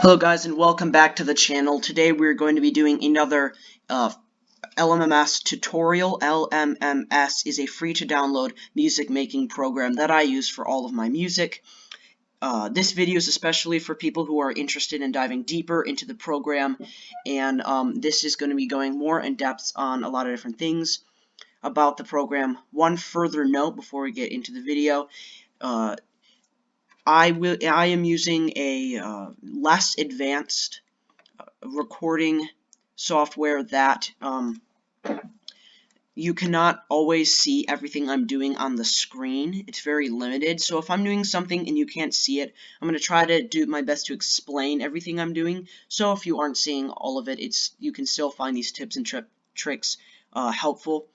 Hello guys and welcome back to the channel. Today we're going to be doing another LMMS tutorial. LMMS is a free to download music making program that I use for all of my music. This video is especially for people who are interested in diving deeper into the program, and this is going to be going more in depth on a lot of different things about the program. One further note before we get into the video. I am using a less advanced recording software that you cannot always see everything I'm doing on the screen. It's very limited. So if I'm doing something and you can't see it, I'm going to try to do my best to explain everything I'm doing. So if you aren't seeing all of it, you can still find these tips and tricks helpful.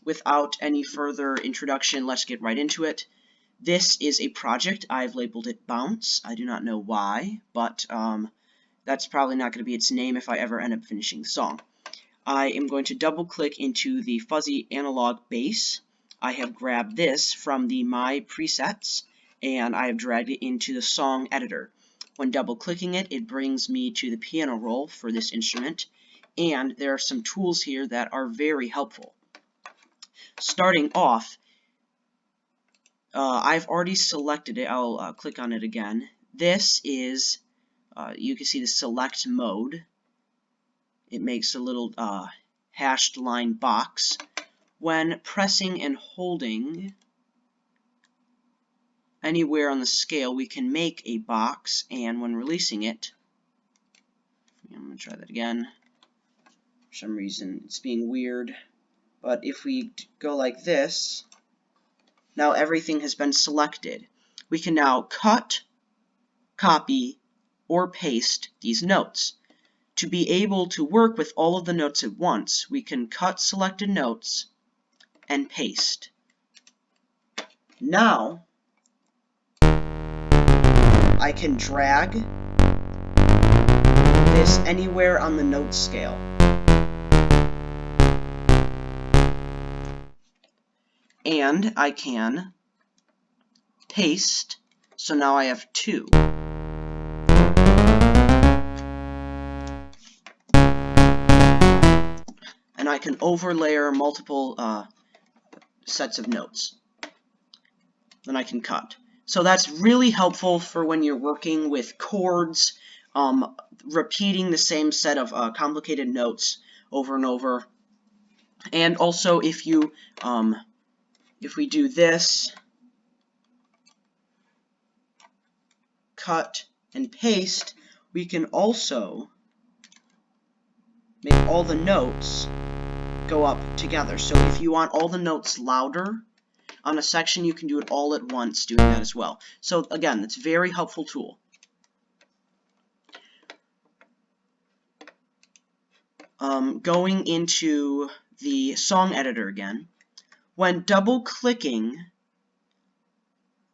Without any further introduction, let's get right into it. This is a project. I've labeled it Bounce. I do not know why, but that's probably not going to be its name if I ever end up finishing the song. I am going to double click into the fuzzy analog bass. I have grabbed this from the My Presets and I have dragged it into the song editor. When double clicking it, it brings me to the piano roll for this instrument, and there are some tools here that are very helpful. Starting off, I've already selected it. I'll click on it again. This is, you can see the select mode. It makes a little hashed line box. When pressing and holding anywhere on the scale, we can make a box, and when releasing it, I'm going to try that again. For some reason, it's being weird. But if we go like this, now everything has been selected. We can now cut, copy, or paste these notes. To be able to work with all of the notes at once, we can cut selected notes and paste. Now, I can drag this anywhere on the note scale. And I can paste, so now I have two. And I can overlayer multiple sets of notes. Then I can cut. So that's really helpful for when you're working with chords, repeating the same set of complicated notes over and over. And also if we do this, cut and paste, we can also make all the notes go up together. So if you want all the notes louder on a section, you can do it all at once doing that as well. So again, it's a very helpful tool. Going into the song editor again, when double clicking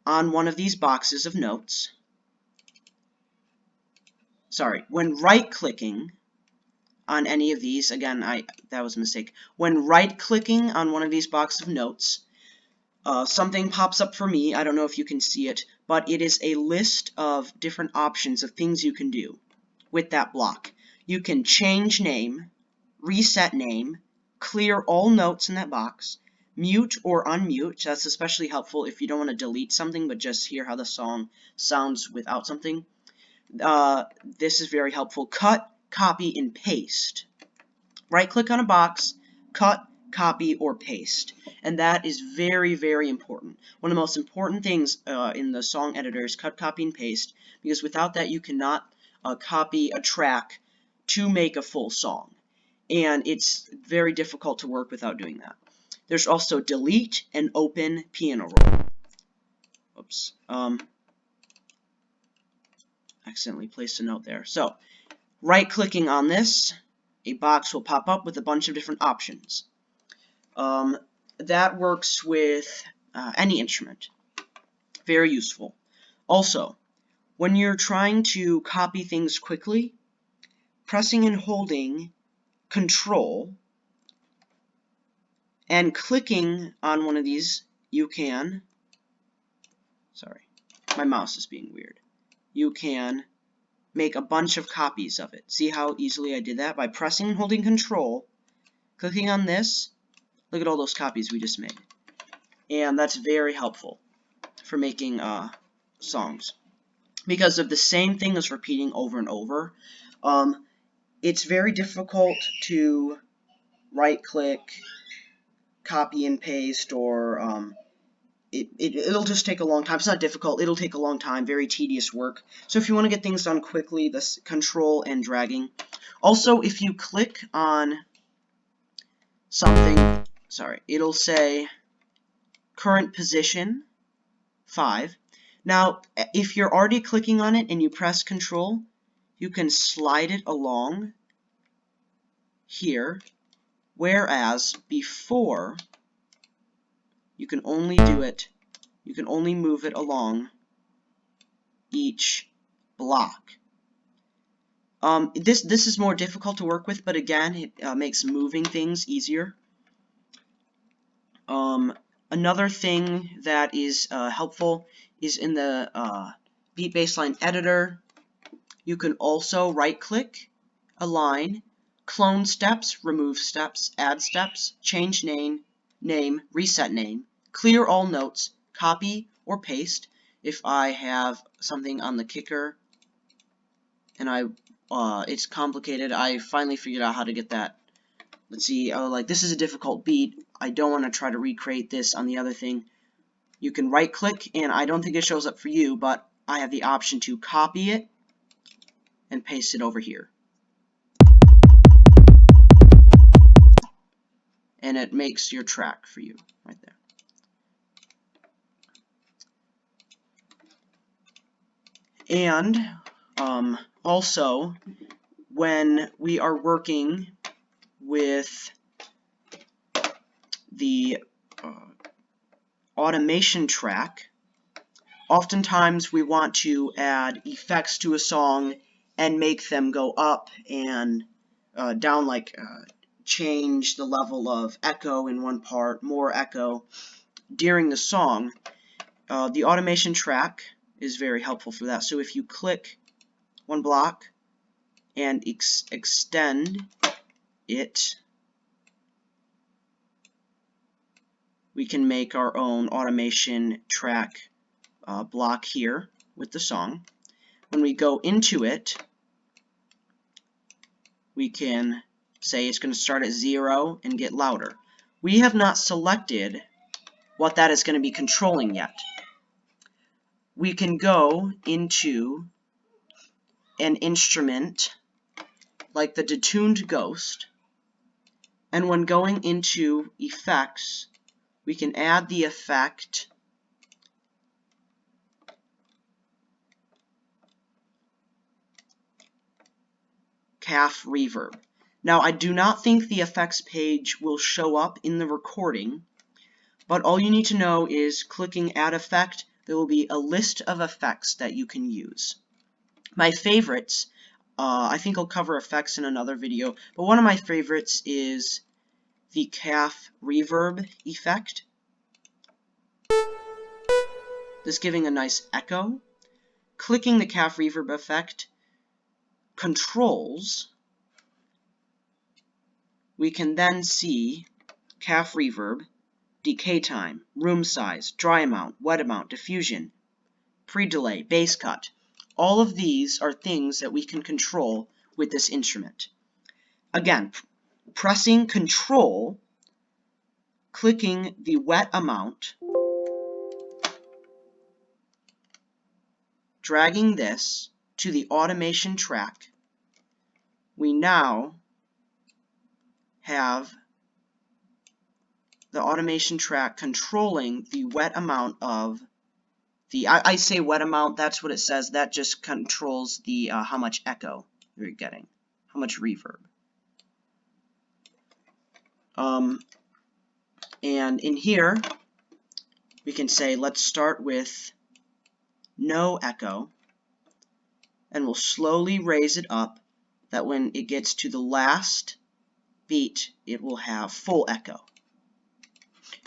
on one of these boxes of notes, when right clicking on any of these, again, that was a mistake. When right clicking on one of these boxes of notes, something pops up for me. I don't know if you can see it, but it is a list of different options of things you can do with that block. You can change name, reset name, clear all notes in that box, mute or unmute. That's especially helpful if you don't want to delete something but just hear how the song sounds without something. This is very helpful. Cut, copy, and paste. Right click on a box, cut, copy, or paste. And that is very, very important. One of the most important things in the song editor is cut, copy, and paste, because without that you cannot copy a track to make a full song. And it's very difficult to work without doing that. There's also delete and open piano roll. Oops. Accidentally placed a note there. So, right-clicking on this, a box will pop up with a bunch of different options. That works with any instrument. Very useful. Also, when you're trying to copy things quickly, pressing and holding Control and clicking on one of these, you can, sorry, my mouse is being weird. You can make a bunch of copies of it. See how easily I did that? By pressing and holding Control, clicking on this, look at all those copies we just made. And that's very helpful for making songs. Because of the same thing as repeating over and over, it's very difficult to right-click, copy and paste, or it'll just take a long time. It's not difficult. It'll take a long time. Very tedious work. So if you want to get things done quickly, this Control and dragging. Also, if you click on something, it'll say current position 5. Now, if you're already clicking on it and you press Control, you can slide it along here, whereas before you can only move it along each block. This is more difficult to work with, but again, it makes moving things easier. Another thing that is helpful is in the Beat Baseline editor. You can also right-click, align, clone steps, remove steps, add steps, change name, reset name, clear all notes, copy or paste. If I have something on the kicker and it's complicated, I finally figured out how to get that. Let's see, like this is a difficult beat. I don't want to try to recreate this on the other thing. You can right-click, and I don't think it shows up for you, but I have the option to copy it and paste it over here. And it makes your track for you right there. And also, when we are working with the automation track, oftentimes we want to add effects to a song and make them go up and down, like change the level of echo in one part, more echo during the song. The automation track is very helpful for that. So if you click one block and extend it, we can make our own automation track block here with the song. When we go into it, we can say it's going to start at 0 and get louder. We have not selected what that is going to be controlling yet. We can go into an instrument like the detuned ghost, and when going into effects, we can add the effect calf reverb. Now, I do not think the effects page will show up in the recording, but all you need to know is clicking add effect, there will be a list of effects that you can use. My favorites, I think I'll cover effects in another video, but one of my favorites is the calf reverb effect. This giving a nice echo. Clicking the calf reverb effect controls, we can then see calf reverb, decay time, room size, dry amount, wet amount, diffusion, pre-delay, bass cut. All of these are things that we can control with this instrument. Again, pressing Control, clicking the wet amount, dragging this to the automation track, we now have the automation track controlling the wet amount of the, I say wet amount, that's what it says, that just controls the how much echo you're getting, how much reverb. And in here, we can say, let's start with no echo, and we'll slowly raise it up, that when it gets to the last beat, it will have full echo.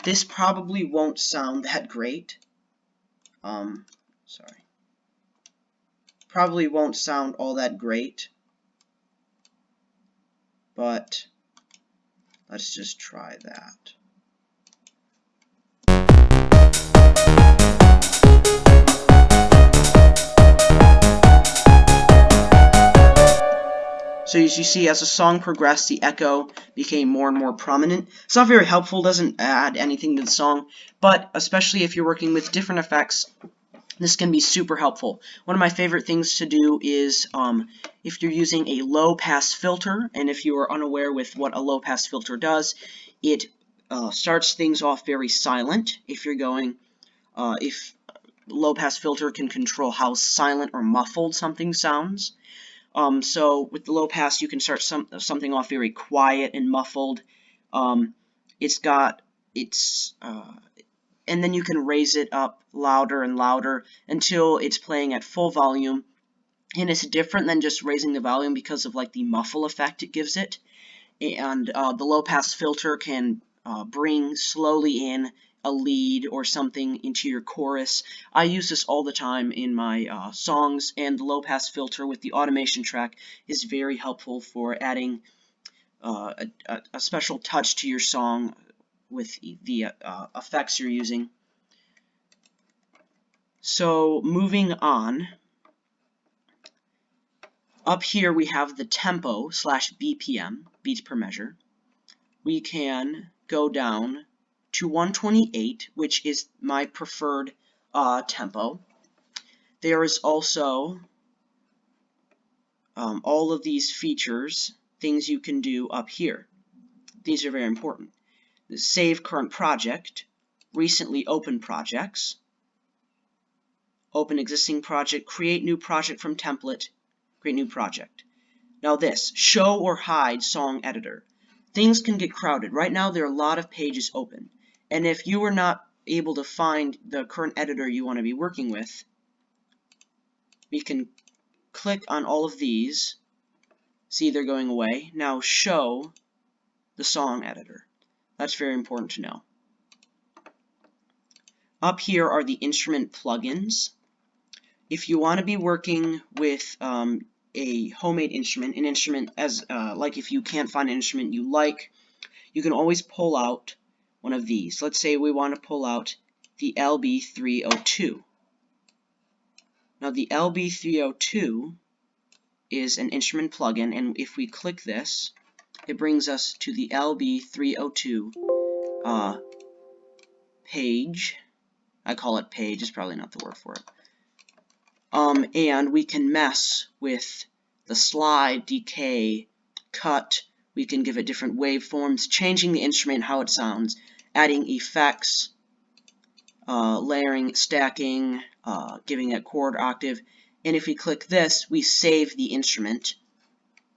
This probably won't sound that great. Probably won't sound all that great, but let's just try that. So as you see, as the song progressed, the echo became more and more prominent. It's not very helpful, doesn't add anything to the song, but especially if you're working with different effects, this can be super helpful. One of my favorite things to do is if you're using a low-pass filter, and if you are unaware with what a low-pass filter does, it starts things off very silent. If you're going, if low-pass filter can control how silent or muffled something sounds. So with the low pass, you can start something off very quiet and muffled. And then you can raise it up louder and louder until it's playing at full volume. And it's different than just raising the volume because of like the muffle effect it gives it. And the low pass filter can bring slowly in a lead or something into your chorus. I use this all the time in my songs, and the low pass filter with the automation track is very helpful for adding a special touch to your song with the effects you're using. So moving on, up here we have the tempo / BPM, beats per measure. We can go down to 128, which is my preferred tempo. There is also all of these features, things you can do up here. These are very important. The save current project, recently open projects, open existing project, create new project from template, create new project. Now this, show or hide song editor. Things can get crowded. Right now there are a lot of pages open. And if you are not able to find the current editor you want to be working with, we can click on all of these. See, they're going away. Now show the song editor. That's very important to know. Up here are the instrument plugins. If you want to be working with a homemade instrument, an instrument as like if you can't find an instrument you like, you can always pull out one of these. Let's say we want to pull out the LB302. Now the LB302 is an instrument plugin, and if we click this, it brings us to the LB302 page. I call it page, it's probably not the word for it. And we can mess with the slide, decay, cut. We can give it different waveforms, changing the instrument, how it sounds, adding effects, layering, stacking, giving it chord, octave. And if we click this, we save the instrument,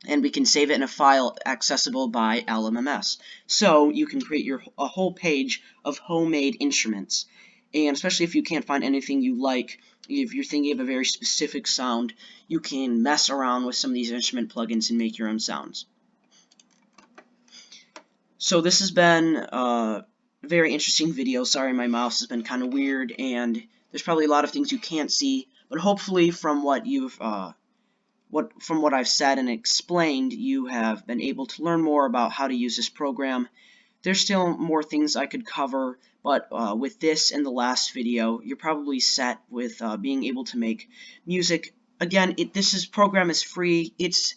and we can save it in a file accessible by LMMS. So you can create a whole page of homemade instruments. And especially if you can't find anything you like, if you're thinking of a very specific sound, you can mess around with some of these instrument plugins and make your own sounds. So this has been a very interesting video. Sorry, my mouse has been kind of weird, and there's probably a lot of things you can't see, but hopefully from what I've said and explained, you have been able to learn more about how to use this program. There's still more things I could cover, but with this and the last video, you're probably set with being able to make music. Again, this program is free. It's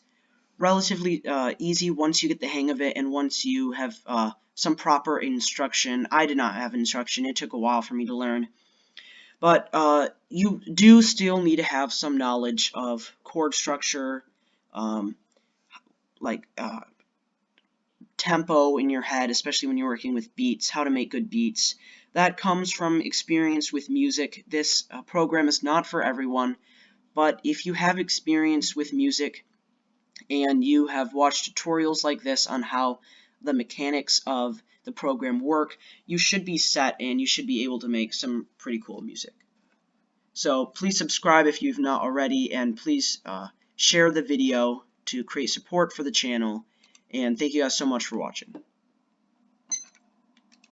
relatively easy once you get the hang of it, and once you have some proper instruction. I did not have instruction. It took a while for me to learn. But you do still need to have some knowledge of chord structure, like tempo in your head, especially when you're working with beats, how to make good beats. That comes from experience with music. This program is not for everyone, but if you have experience with music and you have watched tutorials like this on how the mechanics of the program work, you should be set and you should be able to make some pretty cool music. So please subscribe if you've not already, and please share the video to create support for the channel, and thank you guys so much for watching.